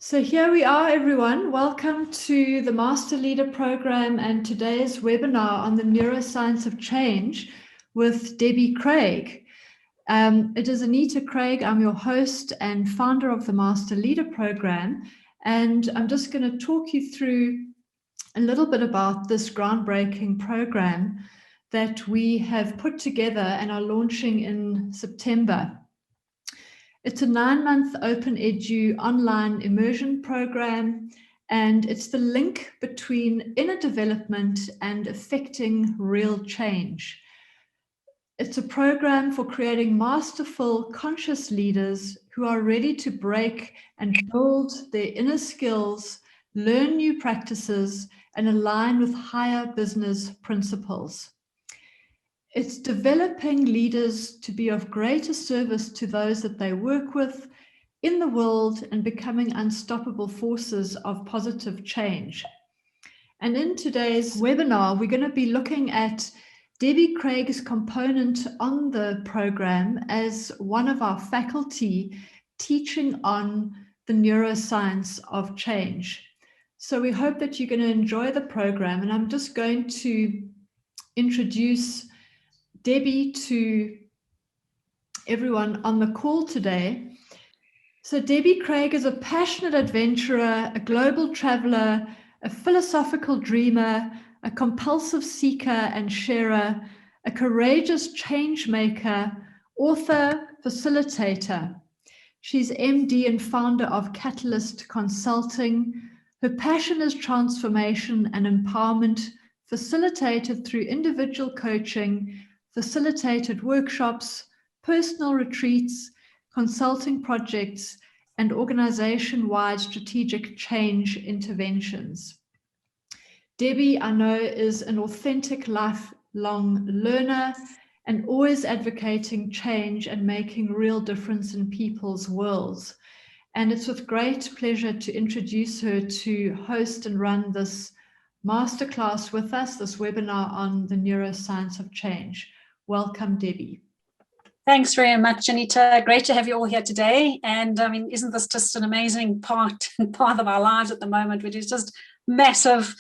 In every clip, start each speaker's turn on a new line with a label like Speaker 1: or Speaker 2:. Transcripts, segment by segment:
Speaker 1: So here we are, everyone. Welcome to the Master Leader Program and today's webinar on the Neuroscience of Change with Debbie Craig. It is Anita Craig. I'm your host and founder of the Master Leader Program. And I'm just going to talk you through a little bit about this groundbreaking program that we have put together and are launching in September. It's a 9-month open edu online immersion program, and it's the link between inner development and affecting real change. It's a program for creating masterful, conscious leaders who are ready to break and build their inner skills, learn new practices, and align with higher business principles. It's developing leaders to be of greater service to those that they work with in the world and becoming unstoppable forces of positive change. And in today's webinar, we're going to be looking at Debbie Craig's component on the program as one of our faculty teaching on the neuroscience of change. So we hope that you're going to enjoy the program, and I'm just going to introduce Debbie to everyone on the call today. So Debbie Craig is a passionate adventurer, a global traveler, a philosophical dreamer, a compulsive seeker and sharer, a courageous change maker, author, facilitator. She's MD and founder of Catalyst Consulting. Her passion is transformation and empowerment, facilitated through individual coaching, facilitated workshops, personal retreats, consulting projects, and organization-wide strategic change interventions. Debbie, I know, is an authentic lifelong learner and always advocating change and making real difference in people's worlds. And it's with great pleasure to introduce her to host and run this masterclass with us, this webinar on the neuroscience of change. Welcome, Debbie.
Speaker 2: Thanks very much, Anita. Great to have you all here today. And I mean, isn't this just an amazing part of our lives at the moment, which is just massive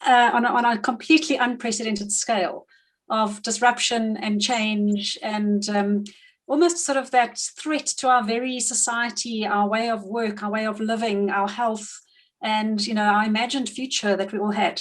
Speaker 2: on a completely unprecedented scale of disruption and change and almost sort of that threat to our very society, our way of work, our way of living, our health, and, you know, our imagined future that we all had.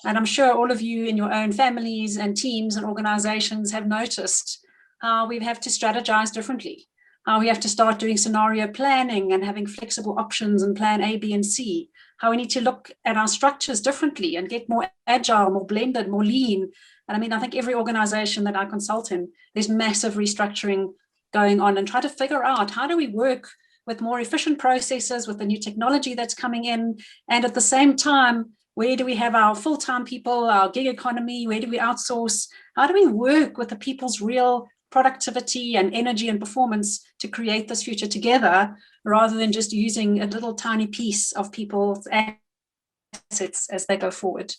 Speaker 2: And I'm sure all of you in your own families and teams and organizations have noticed how we have to strategize differently, how we have to start doing scenario planning and having flexible options and plan A, B, and C, how we need to look at our structures differently and get more agile, more blended, more lean. And I mean, I think every organization that I consult in, there's massive restructuring going on, and try to figure out how do we work with more efficient processes, with the new technology that's coming in, and at the same time, where do we have our full-time people, our gig economy? Where do we outsource? How do we work with the people's real productivity and energy and performance to create this future together, rather than just using a little tiny piece of people's assets as they go forward?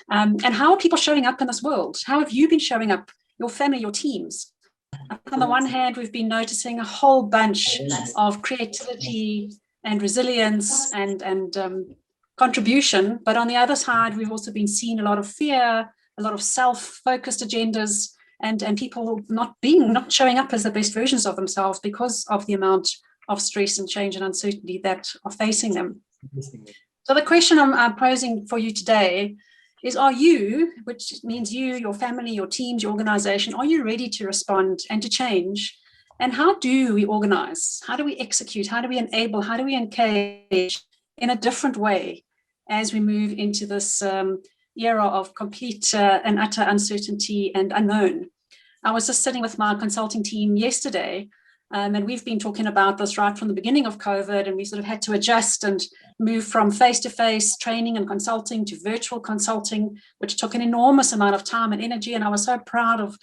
Speaker 2: And how are people showing up in this world? How have you been showing up, your family, your teams? On the one hand, we've been noticing a whole bunch of creativity and resilience and contribution, but on the other side, we've also been seeing a lot of fear, a lot of self-focused agendas, and people not showing up as the best versions of themselves because of the amount of stress and change and uncertainty that are facing them. So the question I'm posing for you today is, are you, which means you, your family, your teams, your organization, are you ready to respond and to change? And how do we organize? How do we execute? How do we enable? How do we engage in a different way as we move into this era of complete and utter uncertainty and unknown? I was just sitting with my consulting team yesterday, and we've been talking about this right from the beginning of COVID, and we sort of had to adjust and move from face-to-face training and consulting to virtual consulting, which took an enormous amount of time and energy. And I was so proud of,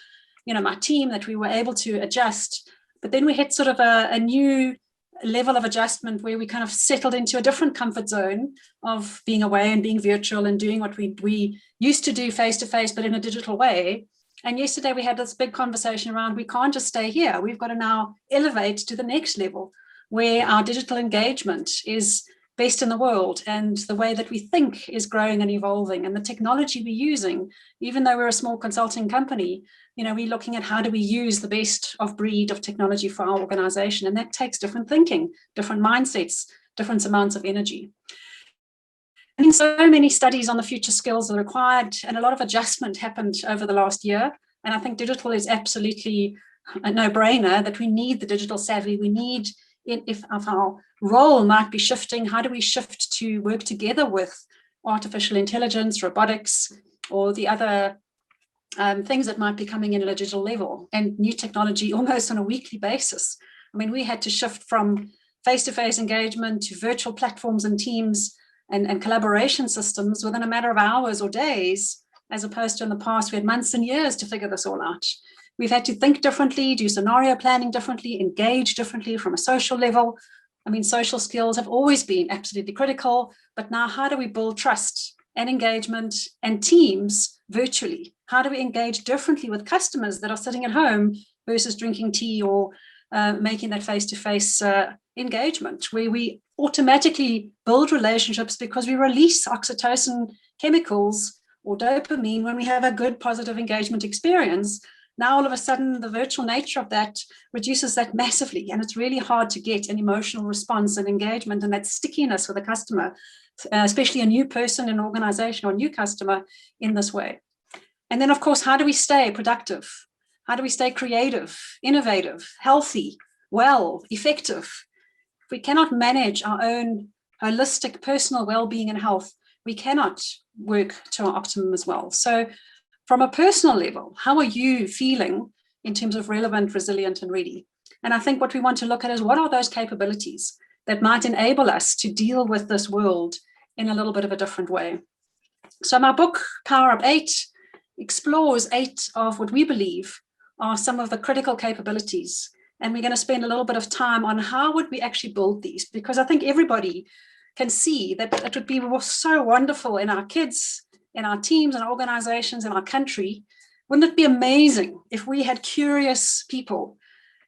Speaker 2: you know, my team that we were able to adjust. But then we hit sort of a new level of adjustment where we kind of settled into a different comfort zone of being away and being virtual and doing what we used to do face-to-face, but in a digital way. And yesterday we had this big conversation around, we can't just stay here. We've got to now elevate to the next level where our digital engagement is best in the world, and the way that we think is growing and evolving, and the technology we're using. Even though we're a small consulting company, we're looking at how do we use the best of breed of technology for our organization, and that takes different thinking, different mindsets, different amounts of energy. I mean, so many studies on the future skills are required, and a lot of adjustment happened over the last year. And I think digital is absolutely a no-brainer, that we need the digital savvy. We need, if our role might be shifting, how do we shift to work together with artificial intelligence, robotics, or the other things that might be coming in at a digital level, and new technology almost on a weekly basis. I mean, we had to shift from face-to-face engagement to virtual platforms and teams and collaboration systems within a matter of hours or days, as opposed to in the past, we had months and years to figure this all out. We've had to think differently, do scenario planning differently, engage differently from a social level. I mean, social skills have always been absolutely critical, but now how do we build trust and engagement and teams virtually? How do we engage differently with customers that are sitting at home versus drinking tea or making that face-to-face engagement, where we automatically build relationships because we release oxytocin chemicals or dopamine when we have a good positive engagement experience. Now, all of a sudden, the virtual nature of that reduces that massively, and it's really hard to get an emotional response and engagement and that stickiness with a customer, especially a new person in an organization or a new customer, in this way. And then, of course, how do we stay productive? How do we stay creative, innovative, healthy, well, effective? If we cannot manage our own holistic personal well-being and health, we cannot work to our optimum as well. So from a personal level, how are you feeling in terms of relevant, resilient, and ready? And I think what we want to look at is what are those capabilities that might enable us to deal with this world in a little bit of a different way. So my book, Power Up 8, explores 8 of what we believe are some of the critical capabilities. And we're going to spend a little bit of time on how would we actually build these, because I think everybody can see that it would be so wonderful in our kids, in our teams and organizations, in our country. Wouldn't it be amazing if we had curious people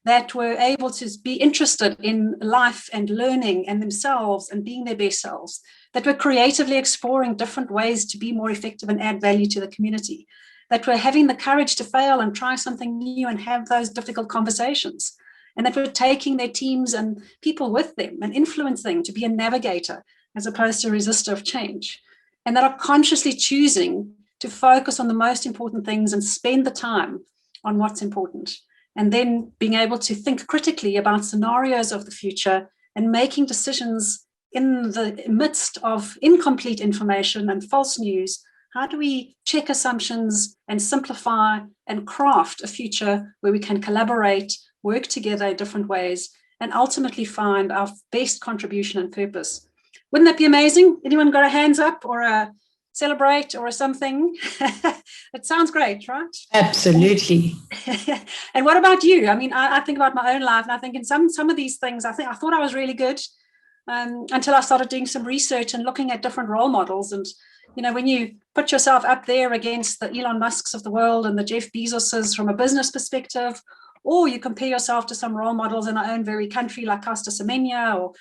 Speaker 2: that were able to be interested in life and learning and themselves and being their best selves, that were creatively exploring different ways to be more effective and add value to the community, that were having the courage to fail and try something new and have those difficult conversations, and that were taking their teams and people with them and influencing to be a navigator as opposed to a resistor of change, and that are consciously choosing to focus on the most important things and spend the time on what's important, and then being able to think critically about scenarios of the future and making decisions in the midst of incomplete information and false news. How do we check assumptions and simplify and craft a future where we can collaborate, work together in different ways, and ultimately find our best contribution and purpose? Wouldn't that be amazing? Anyone got a hands up or a celebrate or something? It sounds great, right?
Speaker 3: Absolutely.
Speaker 2: And what about you? I mean, I think about my own life, and I think in some of these things, I thought I was really good until I started doing some research and looking at different role models. And when you put yourself up there against the Elon Musks of the world and the Jeff Bezoses from a business perspective, or you compare yourself to some role models in our own very country like Caster Semenya or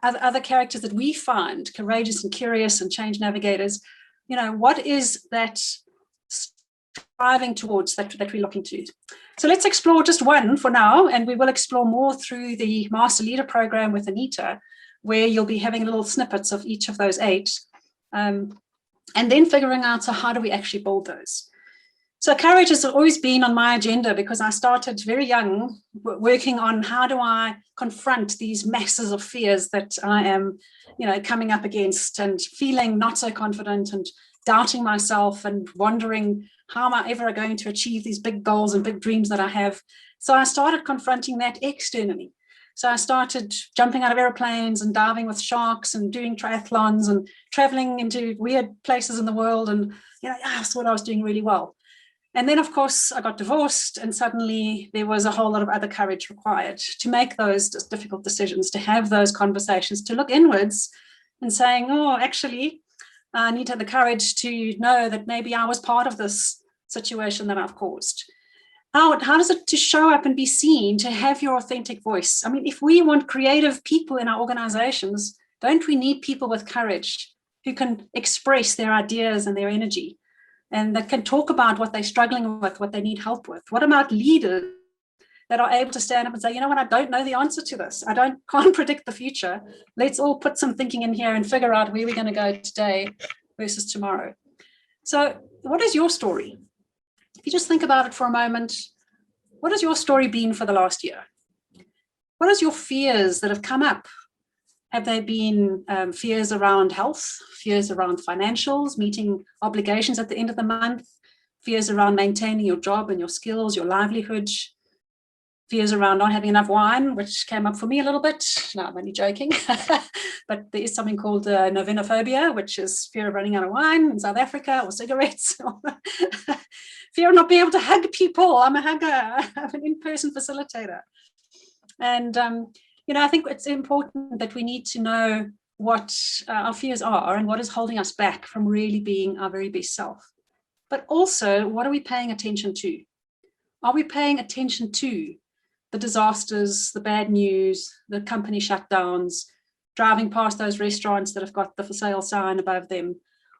Speaker 2: other characters that we find courageous and curious and change navigators, what is that striving towards that we're looking to? So let's explore just one for now, and we will explore more through the Master Leader Program with Anita, where you'll be having little snippets of each of those 8, and then figuring out, so how do we actually build those? So courage has always been on my agenda because I started very young working on how do I confront these masses of fears that I am, coming up against, and feeling not so confident and doubting myself and wondering how am I ever going to achieve these big goals and big dreams that I have. So I started confronting that externally. So I started jumping out of airplanes and diving with sharks and doing triathlons and traveling into weird places in the world. And, I thought I was doing really well. And then, of course, I got divorced, and suddenly there was a whole lot of other courage required to make those difficult decisions, to have those conversations, to look inwards and saying, oh, actually, I need to have the courage to know that maybe I was part of this situation that I've caused. How does it to show up and be seen, to have your authentic voice? I mean, if we want creative people in our organizations, Don't we need people with courage who can express their ideas and their energy, and that can talk about what they're struggling with, what they need help with? What about leaders that are able to stand up and say, you know what, I don't know the answer to this. Can't predict the future. Let's all put some thinking in here and figure out where we're going to go today versus tomorrow. So what is your story? If you just think about it for a moment, what has your story been for the last year? What is your fears that have come up? Have they been fears around health, fears around financials, meeting obligations at the end of the month, fears around maintaining your job and your skills, your livelihood, fears around not having enough wine, which came up for me a little bit? No, I'm only joking. But there is something called novenophobia, which is fear of running out of wine in South Africa, or cigarettes. Fear of not being able to hug people. I'm a hugger. I'm an in-person facilitator. And, I think it's important that we need to know what our fears are and what is holding us back from really being our very best self. But also, what are we paying attention to? Are we paying attention to the disasters, the bad news, the company shutdowns, driving past those restaurants that have got the for sale sign above them?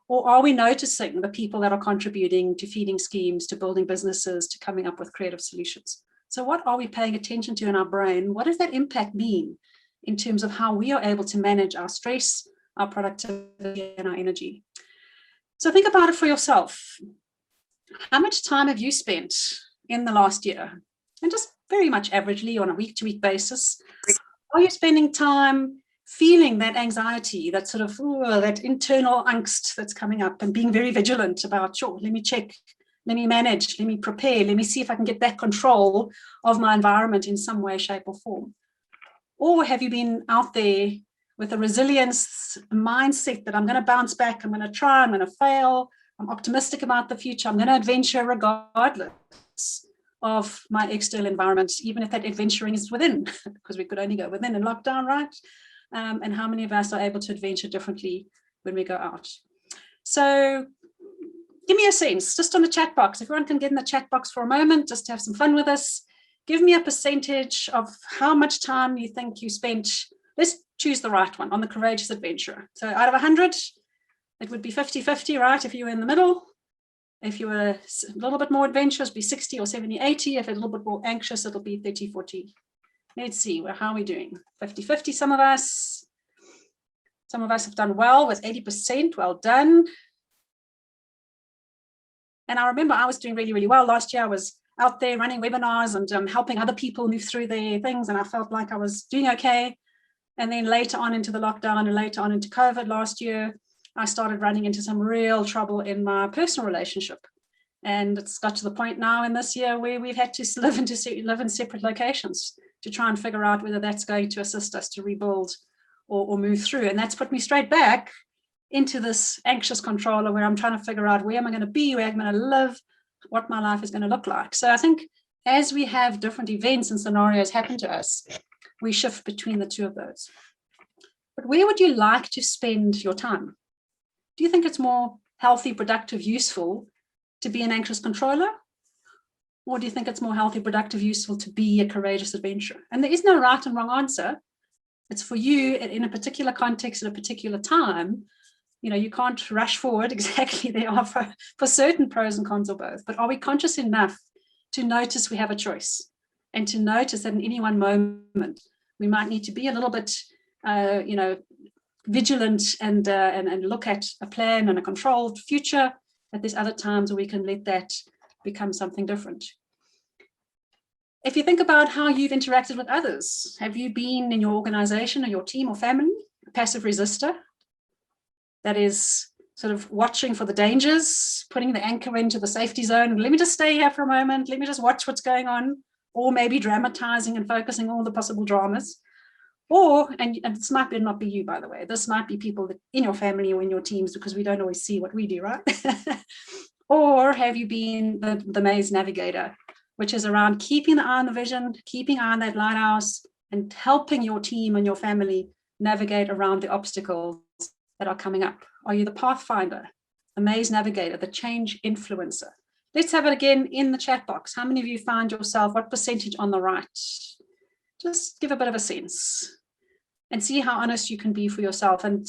Speaker 2: Or are we noticing the people that are contributing to feeding schemes, to building businesses, to coming up with creative solutions? So what are we paying attention to in our brain? What does that impact mean in terms of how we are able to manage our stress, our productivity, and our energy? So think about it for yourself. How much time have you spent in the last year? And just very much averagely on a week-to-week basis, are you spending time feeling that anxiety, that sort of that internal angst that's coming up, and being very vigilant about, sure, let me check, let me manage, let me prepare, let me see if I can get back control of my environment in some way, shape, or form? Or have you been out there with a resilience mindset that I'm going to bounce back, I'm going to try, I'm going to fail, I'm optimistic about the future, I'm going to adventure regardless of my external environment, even if that adventuring is within, because we could only go within in lockdown, right? And how many of us are able to adventure differently when we go out? So give me a sense, just on the chat box. If everyone can get in the chat box for a moment, just to have some fun with us. Give me a percentage of how much time you think you spent. Let's choose the right one, on the courageous adventurer. So out of 100, it would be 50-50, right? If you were in the middle. If you were a little bit more adventurous, it'd be 60 or 70, 80. If you're a little bit more anxious, it'll be 30, 40. Let's see, how are we doing? 50-50, some of us. Some of us have done well with 80%, well done. And I remember I was doing really, really well last year. I was out there running webinars and helping other people move through their things. And I felt like I was doing okay. And then later on into the lockdown and later on into COVID last year, I started running into some real trouble in my personal relationship. And it's got to the point now in this year where we've had to live in separate locations to try and figure out whether that's going to assist us to rebuild or move through. And that's put me straight back into this anxious controller where I'm trying to figure out where am I going to be, where I'm going to live, what my life is going to look like. So I think as we have different events and scenarios happen to us, we shift between the two of those. But where would you like to spend your time? Do you think it's more healthy, productive, useful to be an anxious controller? Or do you think it's more healthy, productive, useful to be a courageous adventurer? And there is no right and wrong answer. It's for you in a particular context at a particular time. You know, you can't rush forward exactly. There are for certain pros and cons of both. But are we conscious enough to notice we have a choice and to notice that in any one moment we might need to be a little bit, vigilant and look at a plan and a controlled future, that there's other times where we can let that become something different. If you think about how you've interacted with others, have you been in your organization or your team or family a passive resistor that is sort of watching for the dangers, putting the anchor into the safety zone? Let me just stay here for a moment. Let me just watch what's going on, or maybe dramatizing and focusing on all the possible dramas. Or, and this might not be you, by the way, this might be people that in your family or in your teams, because we don't always see what we do, right? Or have you been the maze navigator, which is around keeping the eye on the vision, keeping eye on that lighthouse, and helping your team and your family navigate around the obstacles that are coming up? Are you the pathfinder, the maze navigator, the change influencer? Let's have it again in the chat box. How many of you find yourself, what percentage on the right? Just give a bit of a sense. and see how honest you can be for yourself. And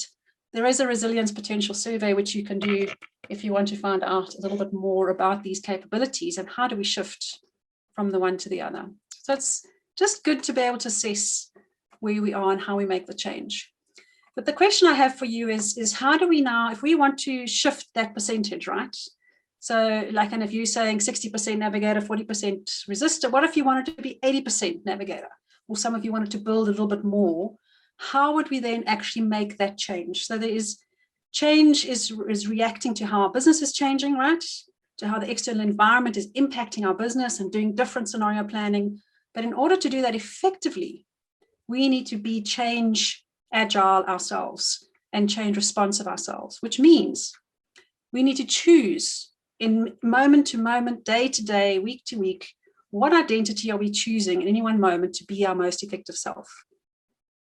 Speaker 2: there is a resilience potential survey, which you can do if you want to find out a little bit more about these capabilities and how do we shift from the one to the other. So it's just good to be able to assess where we are and how we make the change. But the question I have for you is how do we now, if we want to shift that percentage, right? So like, and if you're saying 60% navigator, 40% resistor, what if you wanted to be 80% navigator? Or some of you wanted to build a little bit more? How would we then actually make that change? So there is change is reacting to how our business is changing, right? To how the external environment is impacting our business and doing different scenario planning. But in order to do that effectively, we need to be change agile ourselves and change responsive ourselves, which means we need to choose in moment to moment, day to day, week to week, what identity are we choosing in any one moment to be our most effective self?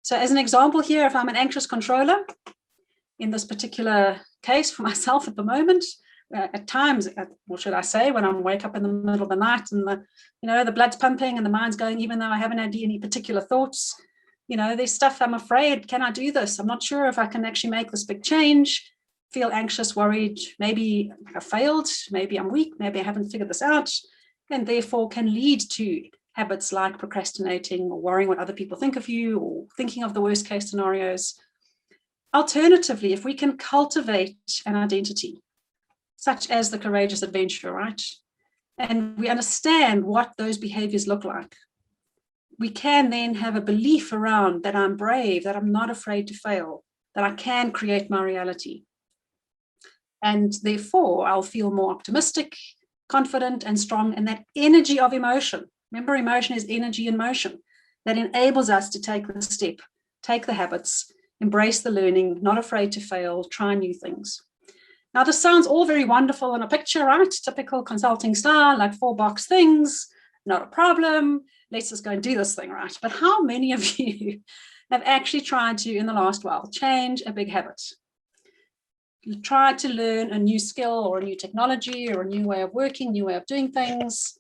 Speaker 2: So as an example here, if I'm an anxious controller, in this particular case for myself at the moment, at times, what should I say, when I wake up in the middle of the night and the blood's pumping and the mind's going, even though I haven't had any particular thoughts, there's stuff I'm afraid, can I do this? I'm not sure if I can actually make this big change, feel anxious, worried, maybe I failed, maybe I'm weak, maybe I haven't figured this out, and therefore can lead to habits like procrastinating or worrying what other people think of you or thinking of the worst case scenarios. Alternatively, if we can cultivate an identity, such as the courageous adventurer, right? And we understand what those behaviors look like, we can then have a belief around that I'm brave, that I'm not afraid to fail, that I can create my reality. And therefore, I'll feel more optimistic, confident, and strong. And that energy of emotion, remember, emotion is energy in motion, that enables us to take the step, take the habits, embrace the learning, not afraid to fail, try new things. Now, this sounds all very wonderful in a picture, right? Typical consulting style, like 4-box things, not a problem. Let's just go and do this thing, right? But how many of you have actually tried to, in the last while, change a big habit? You try to learn a new skill or a new technology or a new way of working, new way of doing things,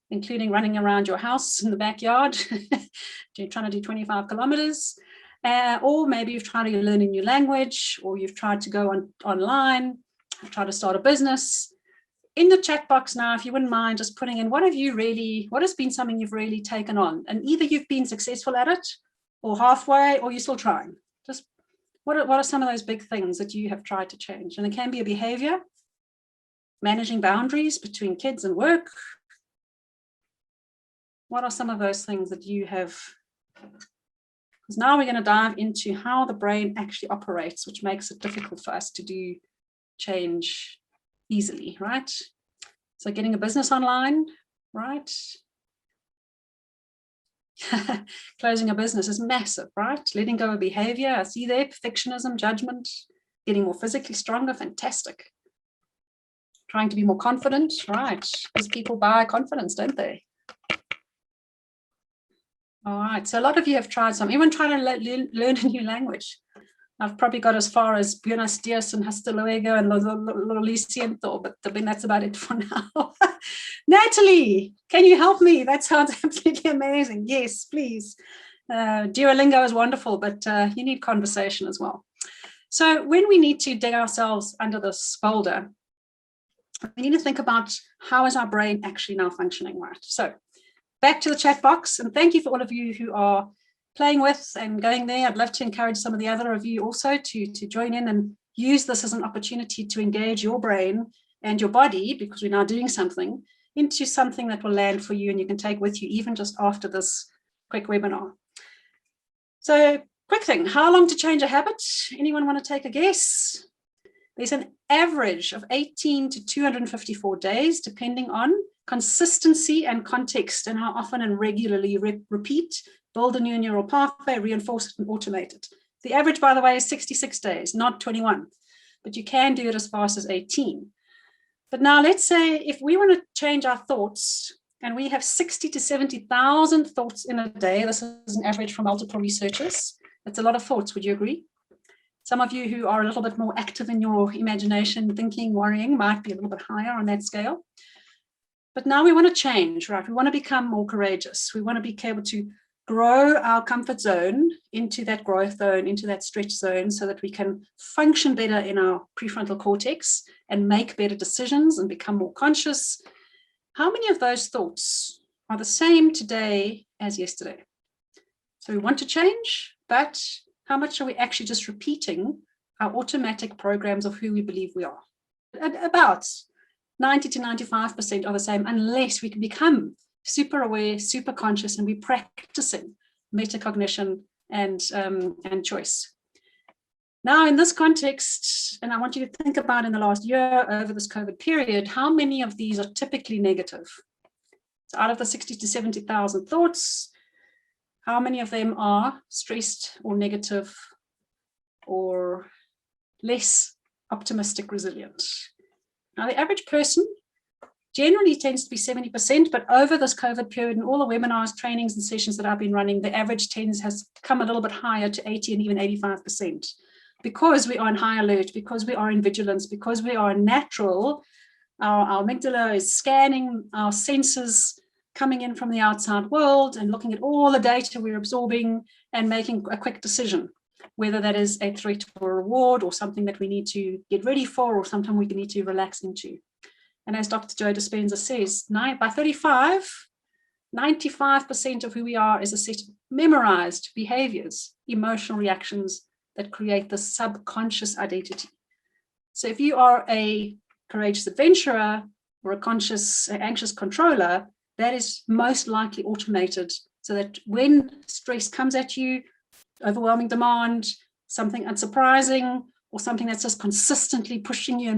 Speaker 2: including running around your house in the backyard, trying to do 25 kilometers. Or maybe you've tried to learn a new language, or you've tried to go online, try to start a business. In the chat box now, if you wouldn't mind just putting in what has been something you've really taken on? And either you've been successful at it or halfway, or you're still trying. Just what are some of those big things that you have tried to change? And it can be a behavior, managing boundaries between kids and work. What are some of those things that you have? Because now we're going to dive into how the brain actually operates, which makes it difficult for us to do change easily, right? So getting a business online, right? Closing a business is massive, right? Letting go of behavior, I see there, perfectionism, judgment, getting more physically stronger, fantastic. Trying to be more confident, right? Because people buy confidence, don't they? All right, so a lot of you have tried some, even trying to learn a new language. I've probably got as far as Buenos Dias and Hasta luego and lo siento, but I mean, that's about it for now. Natalie, can you help me? That sounds absolutely amazing. Yes, please. Duolingo is wonderful, but you need conversation as well. So when we need to dig ourselves under this boulder, we need to think about how is our brain actually now functioning, right? So back to the chat box, and thank you for all of you who are playing with and going there. I'd love to encourage some of the other of you also to join in and use this as an opportunity to engage your brain and your body, because we're now doing something, into something that will land for you and you can take with you even just after this quick webinar. So quick thing, how long to change a habit? Anyone want to take a guess? There's an average of 18 to 254 days, depending on consistency and context and how often and regularly repeat, build a new neural pathway, reinforce it, and automate it. The average, by the way, is 66 days, not 21, but you can do it as fast as 18. But now let's say if we want to change our thoughts, and we have 60 to 70,000 thoughts in a day, this is an average from multiple researchers. That's a lot of thoughts, would you agree? Some of you who are a little bit more active in your imagination, thinking, worrying, might be a little bit higher on that scale. But now we want to change, right? We want to become more courageous. We want to be able to grow our comfort zone into that growth zone, into that stretch zone, so that we can function better in our prefrontal cortex and make better decisions and become more conscious. How many of those thoughts are the same today as yesterday? So we want to change, but how much are we actually just repeating our automatic programs of who we believe we are? About 90 to 95% are the same, unless we can become super aware, super conscious, and we're practicing metacognition and choice. Now, in this context, and I want you to think about in the last year over this COVID period, how many of these are typically negative? So out of the 60 to 70,000 thoughts, how many of them are stressed or negative or less optimistic, resilient? Now, the average person generally tends to be 70%, but over this COVID period and all the webinars, trainings, and sessions that I've been running, the average has come a little bit higher to 80 and even 85%, because we are in high alert, because we are in vigilance, because we are natural. Our amygdala is scanning our senses coming in from the outside world and looking at all the data we're absorbing and making a quick decision, whether that is a threat or a reward or something that we need to get ready for or something we need to relax into. And as Dr. Joe Dispenza says, by 35, 95% of who we are is a set of memorized behaviors, emotional reactions that create the subconscious identity. So if you are a courageous adventurer or a anxious controller, that is most likely automated, so that when stress comes at you, overwhelming demand, something unsurprising, or something that's just consistently pushing you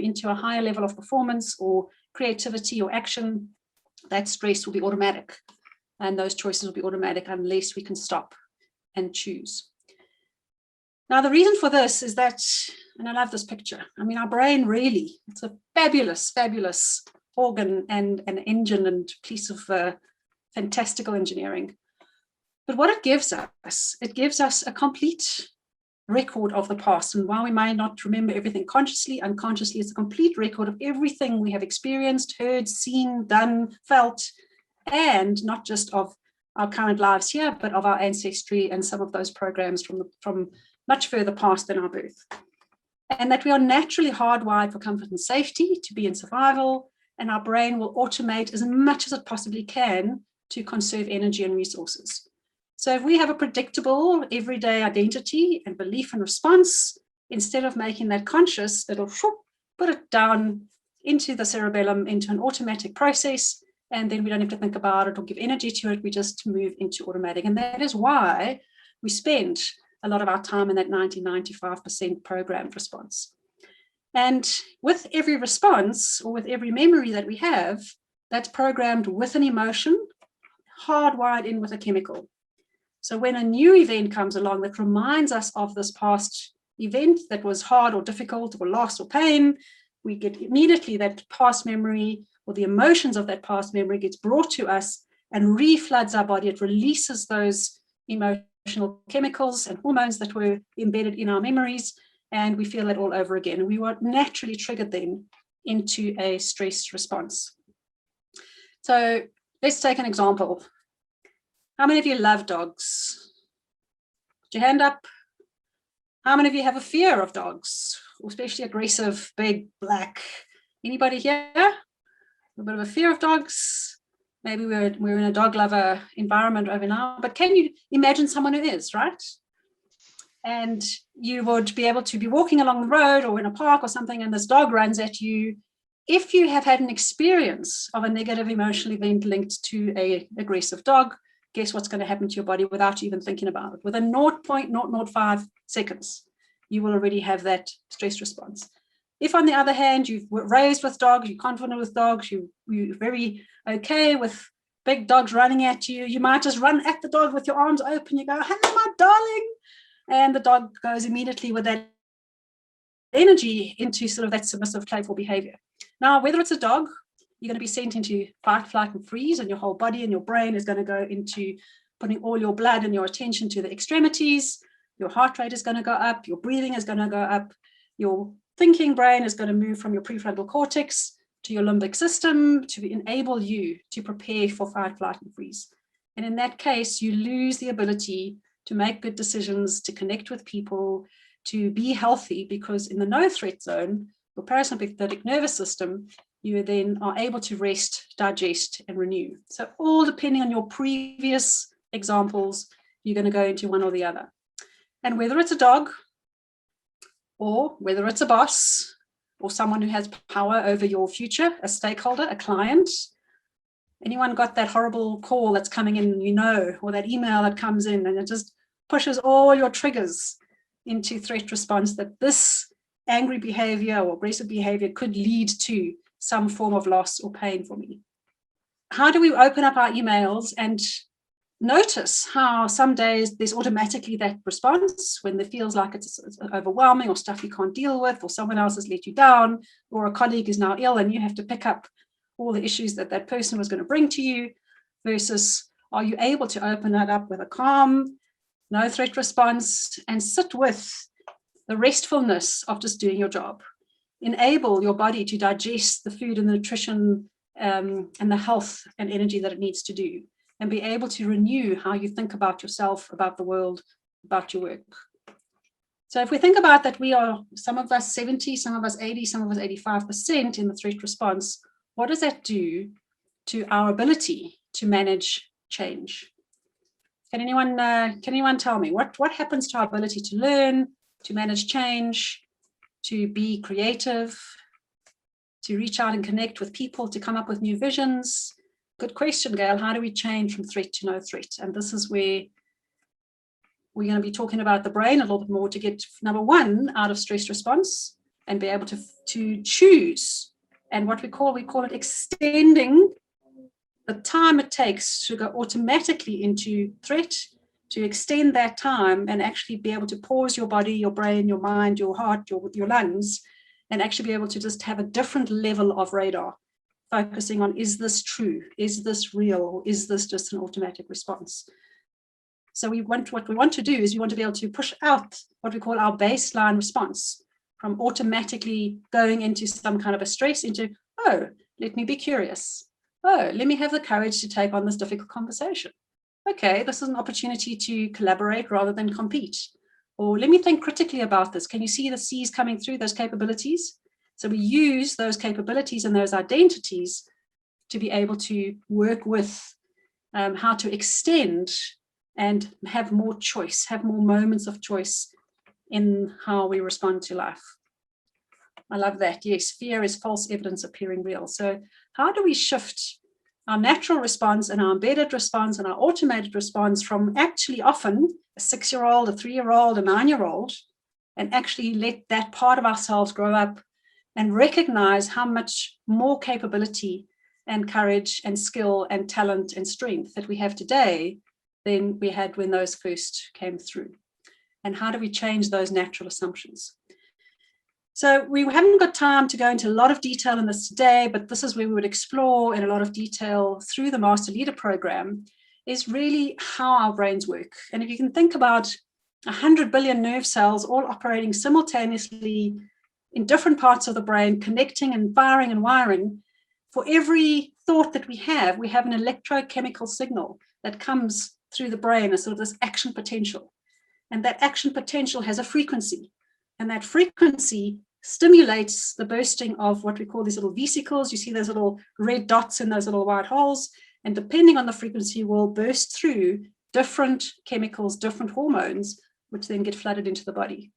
Speaker 2: into a higher level of performance or creativity or action, that stress will be automatic. And those choices will be automatic unless we can stop and choose. Now, the reason for this is that, and I love this picture, I mean, our brain really, it's a fabulous, fabulous organ and an engine and piece of fantastical engineering. But what it gives us a complete record of the past. And while we may not remember everything consciously, unconsciously, it's a complete record of everything we have experienced, heard, seen, done, felt, and not just of our current lives here, but of our ancestry and some of those programs from much further past than our birth. And that we are naturally hardwired for comfort and safety, to be in survival, and our brain will automate as much as it possibly can to conserve energy and resources. So if we have a predictable everyday identity and belief and response, instead of making that conscious, it'll put it down into the cerebellum, into an automatic process, and then we don't have to think about it or give energy to it. We just move into automatic. And that is why we spend a lot of our time in that 90-95% programmed response. And with every response or with every memory that we have, that's programmed with an emotion, hardwired in with a chemical. So when a new event comes along that reminds us of this past event that was hard or difficult or loss or pain, we get immediately that past memory or the emotions of that past memory gets brought to us and refloods our body. It releases those emotional chemicals and hormones that were embedded in our memories, and we feel that all over again. We were naturally triggered then into a stress response. So let's take an example. How many of you love dogs? Put your hand up. How many of you have a fear of dogs, especially aggressive, big, black? Anybody here? A bit of a fear of dogs? Maybe we're in a dog lover environment over now, but can you imagine someone who is, right? And you would be able to be walking along the road or in a park or something, and this dog runs at you. If you have had an experience of a negative emotional event linked to an aggressive dog, guess what's going to happen to your body without you even thinking about it? Within 0.005 seconds, you will already have that stress response. If, on the other hand, you've raised with dogs, you're confident with dogs, you're very okay with big dogs running at you, you might just run at the dog with your arms open. You go, hello, my darling. And the dog goes immediately with that energy into sort of that submissive, playful behavior. Now, whether it's a dog, you're going to be sent into fight, flight, and freeze, and your whole body and your brain is going to go into putting all your blood and your attention to the extremities. Your heart rate is going to go up. Your breathing is going to go up. Your thinking brain is going to move from your prefrontal cortex to your limbic system to enable you to prepare for fight, flight, and freeze. And in that case, you lose the ability to make good decisions, to connect with people, to be healthy, because in the no threat zone, your parasympathetic nervous system, you then are able to rest, digest, and renew. So all depending on your previous examples, you're going to go into one or the other. And whether it's a dog, or whether it's a boss, or someone who has power over your future, a stakeholder, a client, anyone got that horrible call that's coming in, or that email that comes in, and it just pushes all your triggers into threat response, that this angry behavior or aggressive behavior could lead to some form of loss or pain for me. How do we open up our emails and notice how some days there's automatically that response when it feels like it's overwhelming, or stuff you can't deal with, or someone else has let you down, or a colleague is now ill and you have to pick up all the issues that that person was going to bring to you, versus are you able to open that up with a calm, no threat response, and sit with the restfulness of just doing your job. Enable your body to digest the food and the nutrition and the health and energy that it needs to do, and be able to renew how you think about yourself, about the world, about your work. So if we think about that, we are, some of us 70, some of us 80, some of us 85% in the threat response. What does that do to our ability to manage change? Can anyone tell me what happens to our ability to learn, to manage change, to be creative, to reach out and connect with people, to come up with new visions? Good question, Gail. How do we change from threat to no threat? And this is where we're going to be talking about the brain a little bit more, to get, number one, out of stress response and be able to choose. And what we call it extending the time it takes to go automatically into threat, to extend that time and actually be able to pause your body, your brain, your mind, your heart, your lungs, and actually be able to just have a different level of radar, focusing on, is this true? Is this real? Or is this just an automatic response? So what we want to do is we want to be able to push out what we call our baseline response, from automatically going into some kind of a stress into, oh, let me be curious. Oh, let me have the courage to take on this difficult conversation. Okay, this is an opportunity to collaborate rather than compete. Or let me think critically about this. Can you see the C's coming through, those capabilities? So we use those capabilities and those identities to be able to work with how to extend and have more choice, have more moments of choice in how we respond to life. I love that. Yes, fear is false evidence appearing real. So how do we shift our natural response and our embedded response and our automated response from actually often a 6-year-old, a 3-year-old, a 9-year-old, and actually let that part of ourselves grow up and recognize how much more capability and courage and skill and talent and strength that we have today than we had when those first came through? And how do we change those natural assumptions? So we haven't got time to go into a lot of detail in this today, but this is where we would explore in a lot of detail through the Master Leader Program, is really how our brains work. And if you can think about 100 billion nerve cells all operating simultaneously in different parts of the brain, connecting and firing and wiring, for every thought that we have an electrochemical signal that comes through the brain as sort of this action potential. And that action potential has a frequency. And that frequency stimulates the bursting of what we call these little vesicles. You see those little red dots in those little white holes. And depending on the frequency, will burst through different chemicals, different hormones, which then get flooded into the body.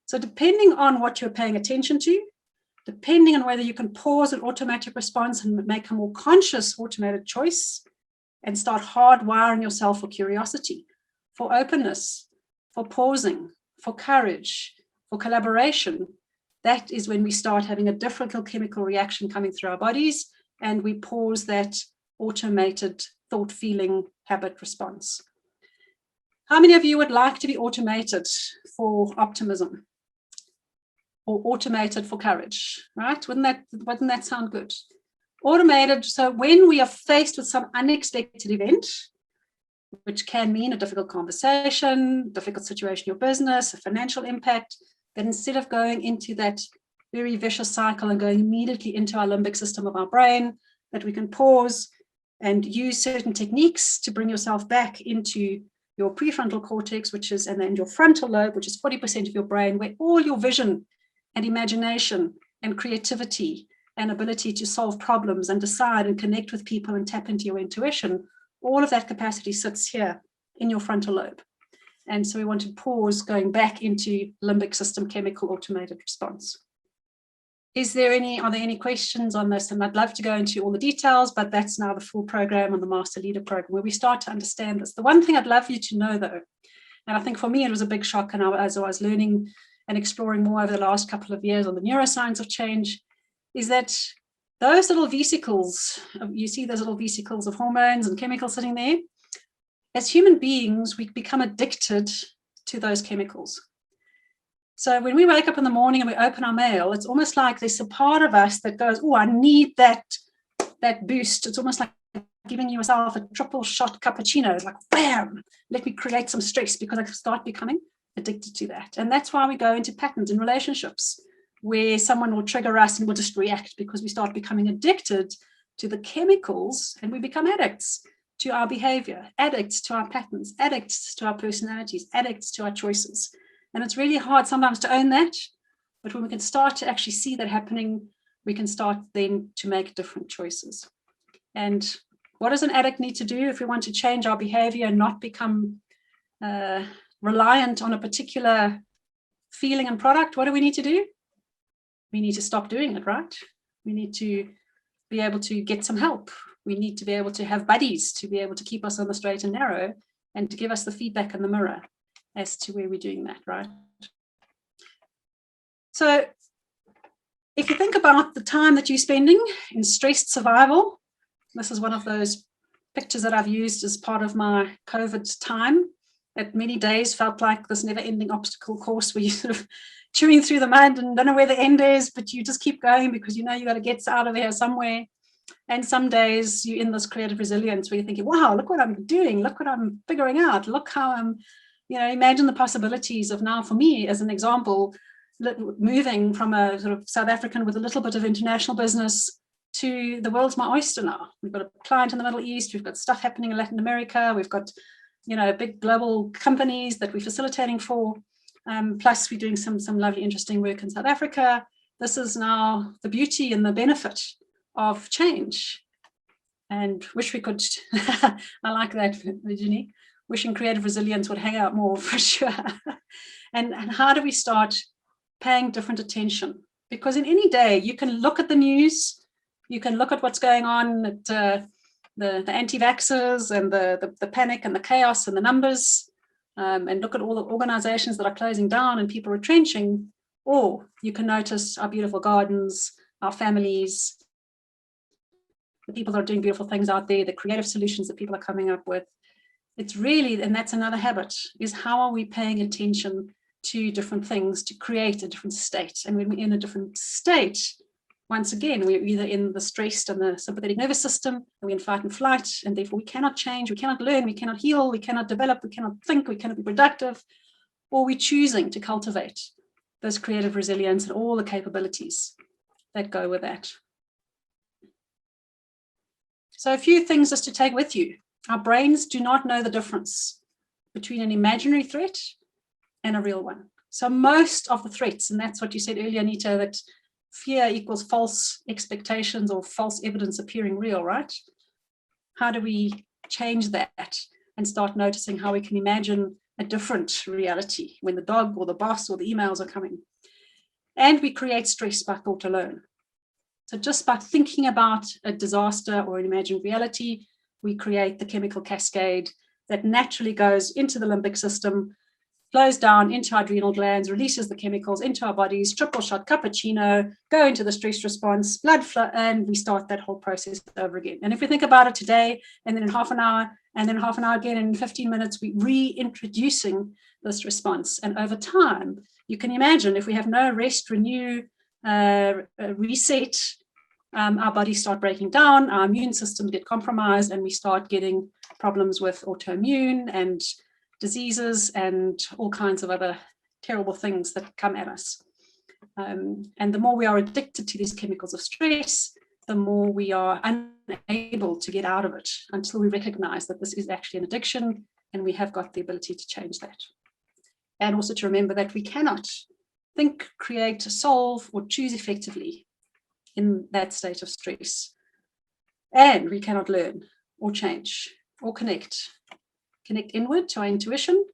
Speaker 2: So depending on what you're paying attention to, depending on whether you can pause an automatic response and make a more conscious automated choice and start hardwiring yourself for curiosity, for openness, for pausing, for courage, for collaboration, that is when we start having a different chemical reaction coming through our bodies, and we pause that automated thought, feeling, habit response. How many of you would like to be automated for optimism or automated for courage, right? Wouldn't that sound good? Automated, so when we are faced with some unexpected event, which can mean a difficult conversation, difficult situation in your business, a financial impact, that instead of going into that very vicious cycle and going immediately into our limbic system of our brain, that we can pause and use certain techniques to bring yourself back into your prefrontal cortex, which is, and then your frontal lobe, which is 40% of your brain, where all your vision and imagination and creativity and ability to solve problems and decide and connect with people and tap into your intuition, all of that capacity sits here in your frontal lobe. And so we want to pause going back into limbic system chemical automated response. Are there any questions on this? And I'd love to go into all the details, but that's now the full program on the Master Leader program, where we start to understand this. The one thing I'd love you to know, though, and I think for me it was a big shock, and as I was learning and exploring more over the last couple of years on the neuroscience of change, is that those little vesicles, you see those little vesicles of hormones and chemicals sitting there? As human beings, we become addicted to those chemicals. So when we wake up in the morning and we open our mail, it's almost like there's a part of us that goes, oh, I need that boost. It's almost like giving yourself a triple shot cappuccino. It's like, bam, let me create some stress, because I start becoming addicted to that. And that's why we go into patterns in relationships where someone will trigger us and we'll just react, because we start becoming addicted to the chemicals, and we become addicts to our behavior, addicts to our patterns, addicts to our personalities, addicts to our choices. And it's really hard sometimes to own that, but when we can start to actually see that happening, we can start then to make different choices. And what does an addict need to do if we want to change our behavior and not become reliant on a particular feeling and product? What do we need to do? We need to stop doing it, right? We need to be able to get some help. We need to be able to have buddies to be able to keep us on the straight and narrow and to give us the feedback in the mirror as to where we're doing that, right? So if you think about the time that you're spending in stressed survival, this is one of those pictures that I've used as part of my COVID time. That many days felt like this never-ending obstacle course where you're sort of chewing through the mud and don't know where the end is, but you just keep going because you know you got to get out of here somewhere. And some days you're in this creative resilience where you're thinking, wow, look what I'm doing, look what I'm figuring out, look how I'm, imagine the possibilities of now, for me, as an example, moving from a sort of South African with a little bit of international business to the world's my oyster now. We've got a client in the Middle East, we've got stuff happening in Latin America, we've got, big global companies that we're facilitating for, plus we're doing some lovely, interesting work in South Africa. This is now the beauty and the benefit of change. And wish we could, I like that, Virginie, wishing creative resilience would hang out more for sure. And how do we start paying different attention? Because in any day, you can look at the news, you can look at what's going on at the anti-vaxxers and the panic and the chaos and the numbers, and look at all the organizations that are closing down and people retrenching, or you can notice our beautiful gardens, our families, the people that are doing beautiful things out there, the creative solutions that people are coming up with. It's really, and that's another habit, is how are we paying attention to different things to create a different state? And when we're in a different state, once again, we're either in the stressed and the sympathetic nervous system, and we're in fight and flight, and therefore we cannot change, we cannot learn, we cannot heal, we cannot develop, we cannot think, we cannot be productive, or we're choosing to cultivate this creative resilience and all the capabilities that go with that. So a few things just to take with you. Our brains do not know the difference between an imaginary threat and a real one. So most of the threats, and that's what you said earlier, Anita, that fear equals false expectations or false evidence appearing real, right? How do we change that and start noticing how we can imagine a different reality when the dog or the boss or the emails are coming? And we create stress by thought alone. So just by thinking about a disaster or an imagined reality, we create the chemical cascade that naturally goes into the limbic system, flows down into our adrenal glands, releases the chemicals into our bodies, triple shot cappuccino, go into the stress response, blood flow, and we start that whole process over again. And if we think about it today, and then in half an hour, and then half an hour again, and in 15 minutes, we're reintroducing this response. And over time, you can imagine if we have no rest, renew, reset, our bodies start breaking down, our immune systems get compromised, and we start getting problems with autoimmune and diseases and all kinds of other terrible things that come at us. And the more we are addicted to these chemicals of stress, the more we are unable to get out of it until we recognize that this is actually an addiction and we have got the ability to change that. And also to remember that we cannot think, create, solve, or choose effectively in that state of stress. And we cannot learn or change or connect. Connect inward to our intuition,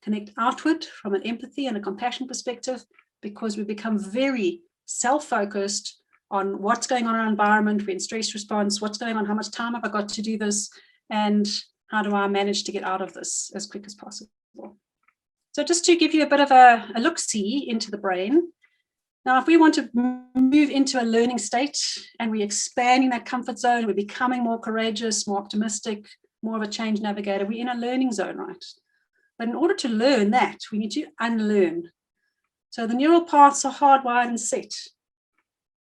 Speaker 2: connect outward from an empathy and a compassion perspective, because we become very self-focused on what's going on in our environment, we're in stress response, what's going on, how much time have I got to do this, and how do I manage to get out of this as quick as possible. So just to give you a bit of a look-see into the brain. Now, if we want to move into a learning state and we're expanding that comfort zone, we're becoming more courageous, more optimistic, more of a change navigator, we're in a learning zone, right? But in order to learn that, we need to unlearn. So the neural paths are hardwired and set.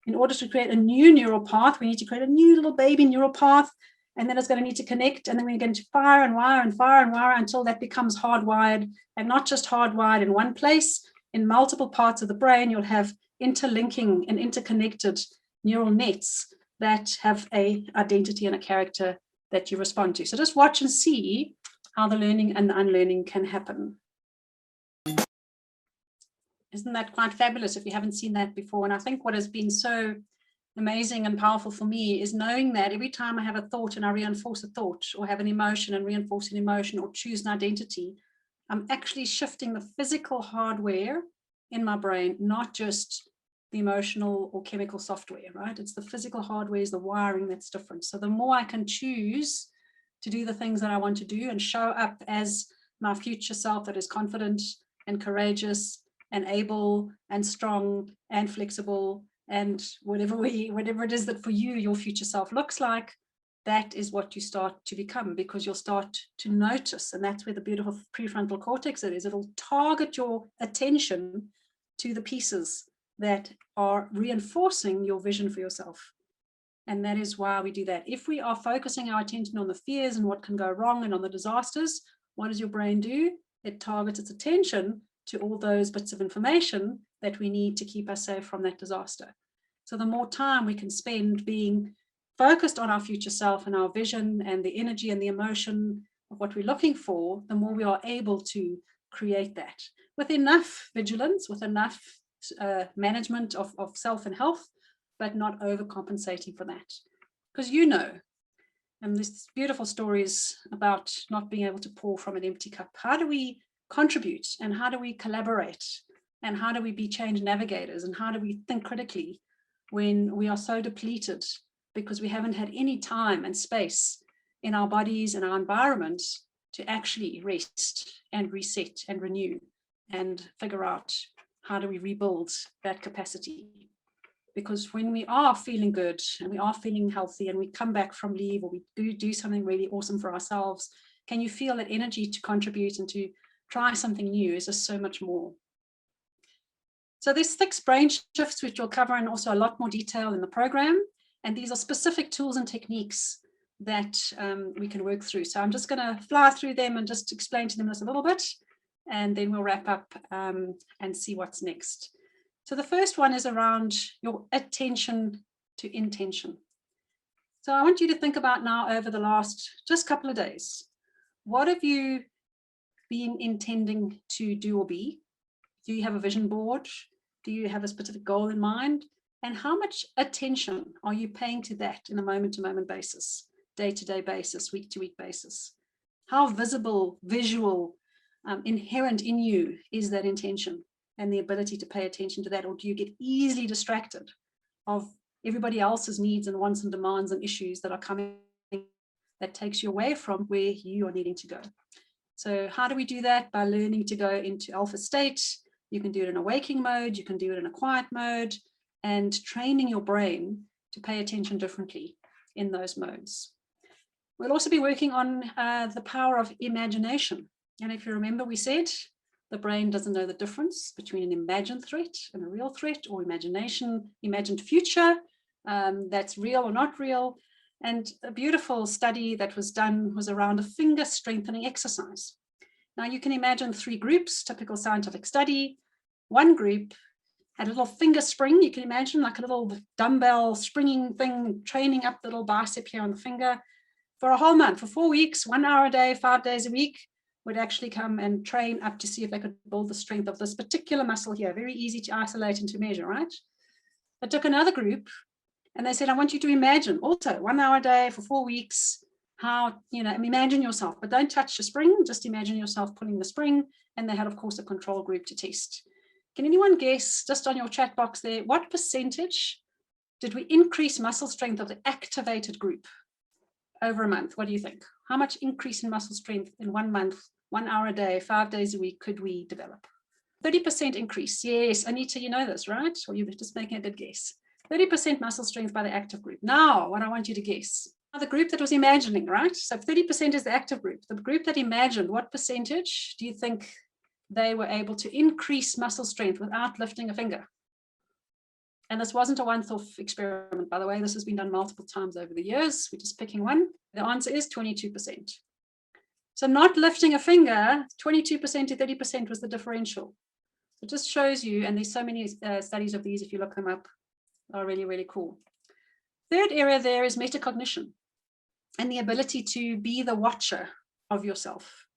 Speaker 2: In order to create a new neural path, we need to create a new little baby neural path, and then it's going to need to connect, and then we're going to fire and wire and fire and wire until that becomes hardwired, and not just hardwired in one place. In multiple parts of the brain, you'll have interlinking and interconnected neural nets that have an identity and a character that you respond to. So just watch and see how the learning and the unlearning can happen. Isn't that quite fabulous if you haven't seen that before? And I think what has been so amazing and powerful for me is knowing that every time I have a thought and I reinforce a thought, or have an emotion and reinforce an emotion, or choose an identity, I'm actually shifting the physical hardware in my brain, not just the emotional or chemical software, right? It's the physical hardware, is the wiring that's different. So the more I can choose to do the things that I want to do and show up as my future self that is confident and courageous and able and strong and flexible and whatever it is that for you, your future self looks like, that is what you start to become, because you'll start to notice. And that's where the beautiful prefrontal cortex is. It'll target your attention to the pieces that are reinforcing your vision for yourself. And that is why we do that. If we are focusing our attention on the fears and what can go wrong and on the disasters, what does your brain do? It targets its attention to all those bits of information that we need to keep us safe from that disaster. So the more time we can spend being focused on our future self and our vision and the energy and the emotion of what we're looking for, the more we are able to create that with enough vigilance, with enough management of self and health, but not overcompensating for that. Because and there's beautiful stories about not being able to pour from an empty cup. How do we contribute, and how do we collaborate, and how do we be change navigators, and how do we think critically when we are so depleted because we haven't had any time and space in our bodies and our environments to actually rest and reset and renew and figure out how do we rebuild that capacity. Because when we are feeling good and we are feeling healthy and we come back from leave, or we do something really awesome for ourselves, can you feel that energy to contribute and to try something new is just so much more. So there's 6 brain shifts, which we'll cover in also a lot more detail in the program. And these are specific tools and techniques that we can work through. So I'm just going to fly through them and just explain to them this a little bit, and then we'll wrap up and see what's next. So the first one is around your attention to intention. So I want you to think about now, over the last just couple of days, what have you been intending to do or be? Do you have a vision board? Do you have a specific goal in mind? And how much attention are you paying to that in a moment-to-moment basis, day-to-day basis, week-to-week basis? How visible, visual, inherent in you is that intention and the ability to pay attention to that? Or do you get easily distracted of everybody else's needs and wants and demands and issues that are coming, that takes you away from where you are needing to go? So how do we do that? By learning to go into alpha state. You can do it in a waking mode, you can do it in a quiet mode, and training your brain to pay attention differently in those modes. We'll also be working on the power of imagination. And if you remember, we said the brain doesn't know the difference between an imagined threat and a real threat, or imagined future that's real or not real. And a beautiful study that was done was around a finger strengthening exercise. Now you can imagine 3 groups, typical scientific study. One group had a little finger spring, you can imagine, like a little dumbbell springing thing, training up the little bicep here on the finger for a whole month, for 4 weeks, 1 hour a day, 5 days a week, would actually come and train up to see if they could build the strength of this particular muscle here. Very easy to isolate and to measure, right? I took another group and they said, I want you to imagine also 1 hour a day for 4 weeks, how, imagine yourself, but don't touch the spring, just imagine yourself pulling the spring. And they had, of course, a control group to test. Can anyone guess, just on your chat box there, what percentage did we increase muscle strength of the activated group over a month? What do you think? How much increase in muscle strength in 1 month, 1 hour a day, 5 days a week could we develop? 30% increase. Yes, Anita, you know this, right? Or you're just making a good guess. 30% muscle strength by the active group. Now, what I want you to guess. The group that was imagining, right? So 30% is the active group. The group that imagined, what percentage do you think they were able to increase muscle strength without lifting a finger? And this wasn't a one-off experiment, by the way. This has been done multiple times over the years. We're just picking one. The answer is 22%. So not lifting a finger, 22% to 30% was the differential. It just shows you, and there's so many studies of these, if you look them up, are really, really cool. Third area there is metacognition and the ability to be the watcher of yourself,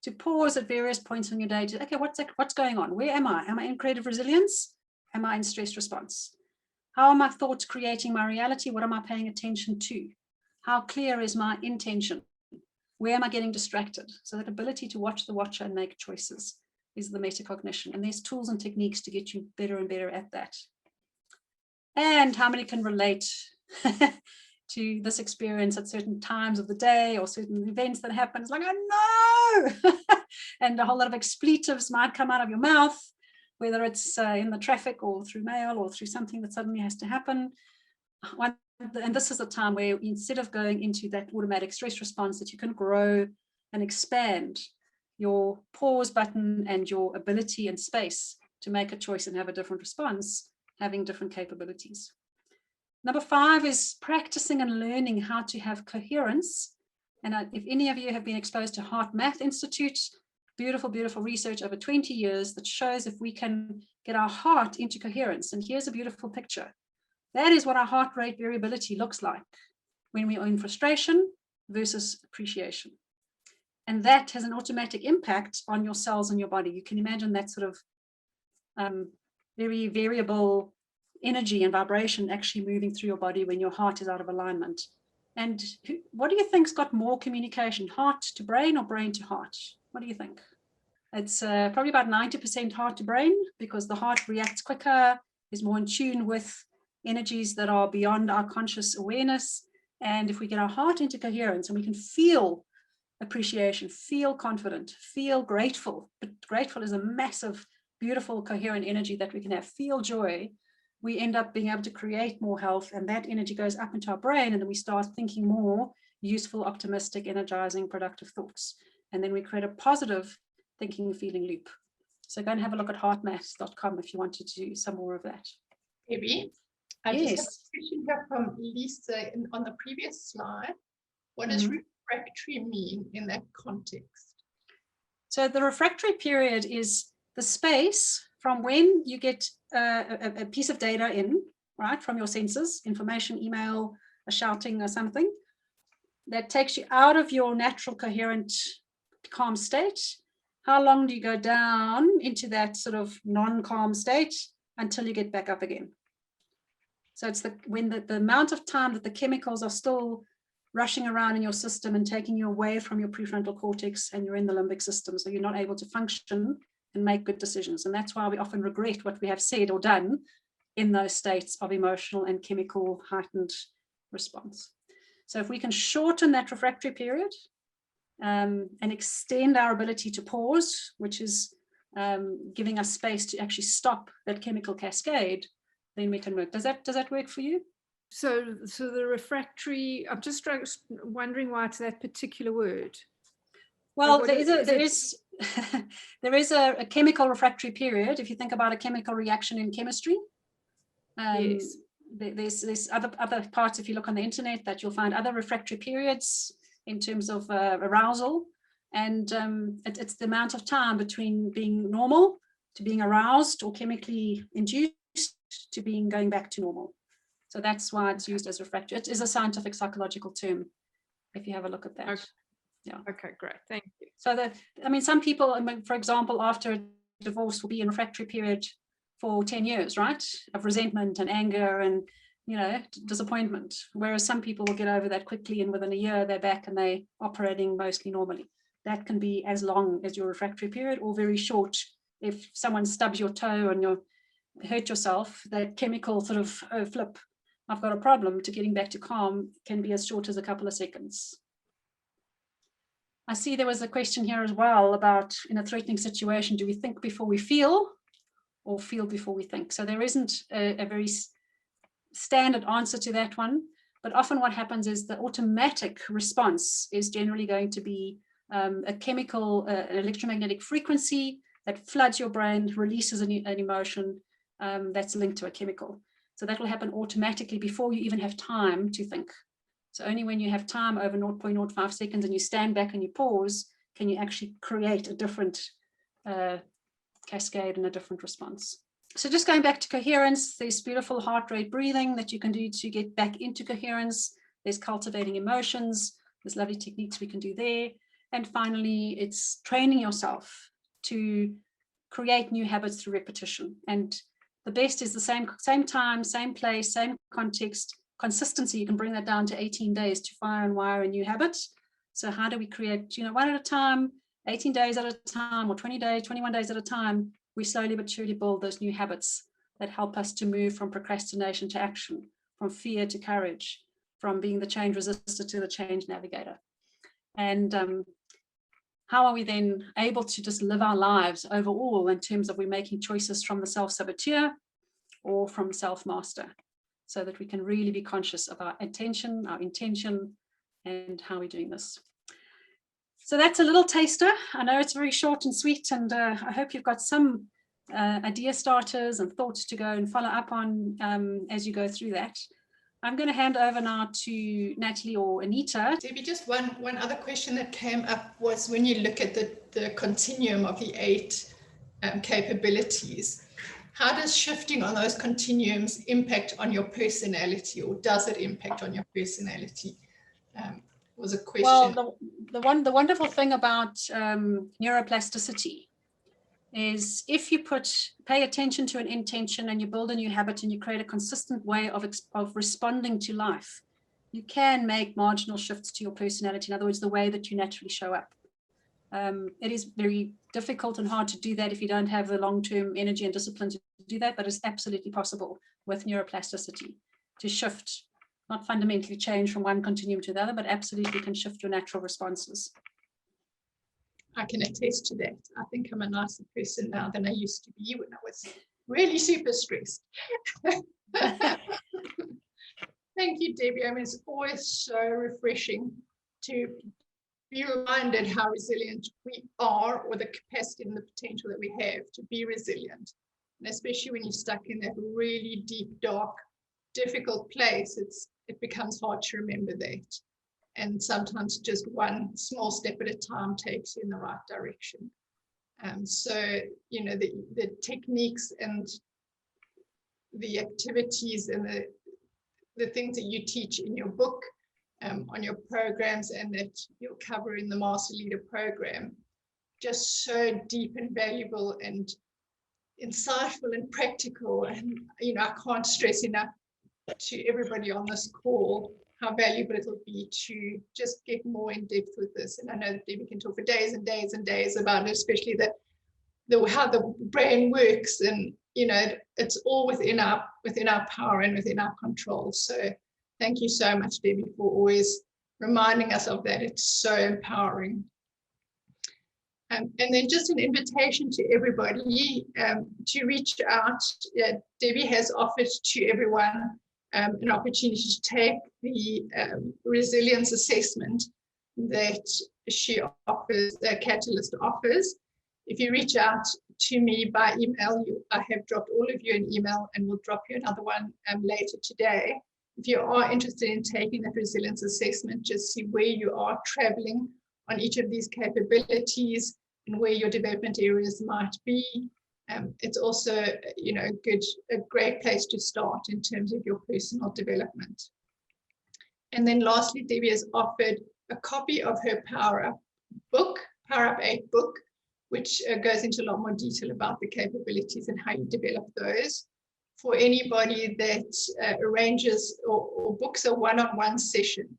Speaker 2: to pause at various points in your day to, okay, what's going on? Where am I? Am I in creative resilience? Am I in stress response? How are my thoughts creating my reality? What am I paying attention to? How clear is my intention? Where am I getting distracted? So that ability to watch the watcher and make choices is the metacognition. And there's tools and techniques to get you better and better at that. And how many can relate to this experience at certain times of the day or certain events that happen? It's like, oh no! And a whole lot of expletives might come out of your mouth, whether it's in the traffic or through mail or through something that suddenly has to happen. And this is a time where instead of going into that automatic stress response, that you can grow and expand your pause button and your ability and space to make a choice and have a different response, having different capabilities. Number 5 is practicing and learning how to have coherence. And if any of you have been exposed to Heart Math Institute, beautiful, beautiful research over 20 years that shows if we can get our heart into coherence. And here's a beautiful picture. That is what our heart rate variability looks like when we are in frustration versus appreciation. And that has an automatic impact on your cells in your body. You can imagine that sort of very variable energy and vibration actually moving through your body when your heart is out of alignment. And what do you think's got more communication, heart to brain or brain to heart? What do you think? It's probably about 90% heart to brain, because the heart reacts quicker, is more in tune with energies that are beyond our conscious awareness. And if we get our heart into coherence and we can feel appreciation, feel confident, feel grateful, but grateful is a massive, beautiful, coherent energy that we can have, feel joy, we end up being able to create more health, and that energy goes up into our brain, and then we start thinking more useful, optimistic, energizing, productive thoughts. And then we create a positive thinking, feeling loop. So go and have a look at heartmath.com if you wanted to do some more of that.
Speaker 3: Maybe. I just have a question here from Lisa on the previous slide. What does refractory mean in that context?
Speaker 2: So the refractory period is the space from when you get a piece of data in, right, from your senses, information, email, a shouting or something, that takes you out of your natural, coherent, calm state. How long do you go down into that sort of non-calm state until you get back up again? So it's when the amount of time that the chemicals are still rushing around in your system and taking you away from your prefrontal cortex, and you're in the limbic system, so you're not able to function and make good decisions. And that's why we often regret what we have said or done in those states of emotional and chemical heightened response. So if we can shorten that refractory period and extend our ability to pause, which is giving us space to actually stop that chemical cascade, then we can work. Does that work for you?
Speaker 4: So the refractory, I'm just wondering why it's that particular word.
Speaker 2: Well, there is a chemical refractory period. If you think about a chemical reaction in chemistry,
Speaker 4: yes.
Speaker 2: There's other parts, if you look on the internet, that you'll find other refractory periods in terms of arousal. And it's the amount of time between being normal to being aroused or chemically induced to going back to normal. So that's why it's used as refractory. It is a scientific psychological term, if you have a look at that.
Speaker 4: Okay.
Speaker 2: Yeah.
Speaker 4: Okay, great. Thank you.
Speaker 2: So some people, for example, after a divorce will be in refractory period for 10 years, right? Of resentment and anger and, disappointment. Whereas some people will get over that quickly, and within a year they're back and they're operating mostly normally. That can be as long as your refractory period, or very short. If someone stubs your toe and you hurt yourself, that chemical sort of flip, I've got a problem, to getting back to calm can be as short as a couple of seconds. I see there was a question here as well about, in a threatening situation, do we think before we feel or feel before we think? So there isn't a very standard answer to that one, but often what happens is the automatic response is generally going to be a chemical, an electromagnetic frequency that floods your brain, releases an emotion that's linked to a chemical. So that will happen automatically before you even have time to think. So only when you have time over 0.05 seconds and you stand back and you pause, can you actually create a different cascade and a different response. So just going back to coherence, there's beautiful heart rate breathing that you can do to get back into coherence. There's cultivating emotions. There's lovely techniques we can do there. And finally, it's training yourself to create new habits through repetition. And the best is the same time, same place, same context, consistency. You can bring that down to 18 days to fire and wire a new habit. So how do we create, one at a time, 18 days at a time, or 20 days, 21 days at a time? We slowly but surely build those new habits that help us to move from procrastination to action, from fear to courage, from being the change resistor to the change navigator. And how are we then able to just live our lives overall in terms of we're making choices from the self-saboteur or from self-master, so that we can really be conscious of our attention, our intention, and how we're doing this. So that's a little taster. I know it's very short and sweet, and I hope you've got some idea starters and thoughts to go and follow up on as you go through that. I'm going to hand over now to Natalie or Anita.
Speaker 3: Debbie, just one other question that came up was, when you look at the continuum of the 8 capabilities, how does shifting on those continuums impact on your personality, or does it impact on your personality? Was a question.
Speaker 2: Well, the wonderful thing about neuroplasticity is if you pay attention to an intention and you build a new habit and you create a consistent way of responding to life, you can make marginal shifts to your personality. In other words, the way that you naturally show up. It is very difficult and hard to do that if you don't have the long-term energy and discipline to do that, but it's absolutely possible with neuroplasticity to shift, not fundamentally change from one continuum to the other, but absolutely can shift your natural responses.
Speaker 3: I can attest to that. I think I'm a nicer person now than I used to be when I was really super stressed. Thank you, Debbie. I mean, it's always so refreshing to be reminded how resilient we are, or the capacity and the potential that we have to be resilient. And especially when you're stuck in that really deep, dark, difficult place, it becomes hard to remember that. And sometimes just one small step at a time takes you in the right direction. So, the techniques and the activities and the things that you teach in your book, on your programs, and that you'll cover in the Master Leader program, just so deep and valuable and insightful and practical. And, I can't stress enough to everybody on this call how valuable it'll be to just get more in depth with this. And I know that Debbie can talk for days and days and days about it, especially how the brain works, and it's all within our power and within our control. So thank you so much, Debbie, for always reminding us of that. It's so empowering. And then just an invitation to everybody to reach out. Debbie has offered to everyone an opportunity to take the resilience assessment that she offers, Catalyst offers. If you reach out to me by email, I have dropped all of you an email, and we'll drop you another one later today. If you are interested in taking that resilience assessment, just see where you are traveling on each of these capabilities and where your development areas might be. it's also, a great place to start in terms of your personal development. And then lastly, Debbie has offered a copy of her Power Up 8 book, which goes into a lot more detail about the capabilities and how you develop those. For anybody that arranges or books a one-on-one session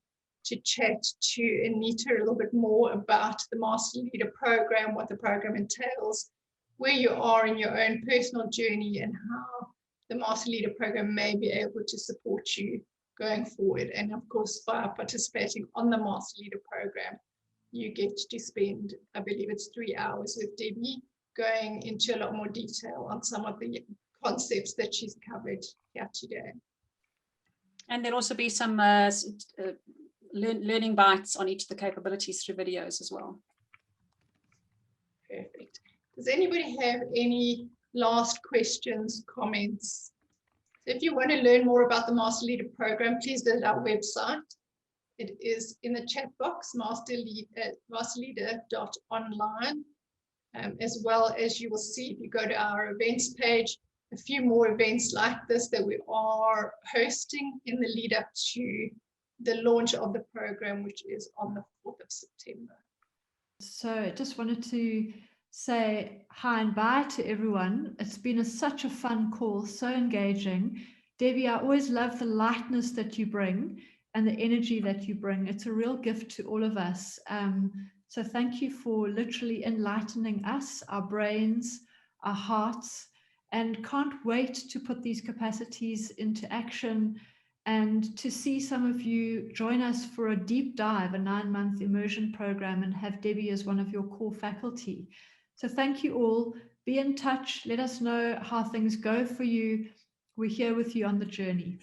Speaker 3: to chat to Anita a little bit more about the Master Leader Program, what the program entails, where you are in your own personal journey, and how the Master Leader Program may be able to support you going forward. And of course, by participating on the Master Leader Program, you get to spend, I believe it's 3 hours with Debbie, going into a lot more detail on some of the concepts that she's covered here today.
Speaker 2: And there'll also be some learning bites on each of the capabilities through videos as well.
Speaker 3: Perfect. Does anybody have any last questions, comments? So if you want to learn more about the Master Leader Program, please visit our website. It is in the chat box, masterleader.online, as well as you will see if you go to our events page, a few more events like this that we are hosting in the lead up to the launch of the program, which is on the 4th of September.
Speaker 1: So I just wanted to say hi and bye to everyone. It's been such a fun call, so engaging. Debbie, I always love the lightness that you bring and the energy that you bring. It's a real gift to all of us. So thank you for literally enlightening us, our brains, our hearts, and can't wait to put these capacities into action and to see some of you join us for a deep dive, a 9-month immersion program, and have Debbie as one of your core faculty. So thank you all. Be in touch. Let us know how things go for you. We're here with you on the journey.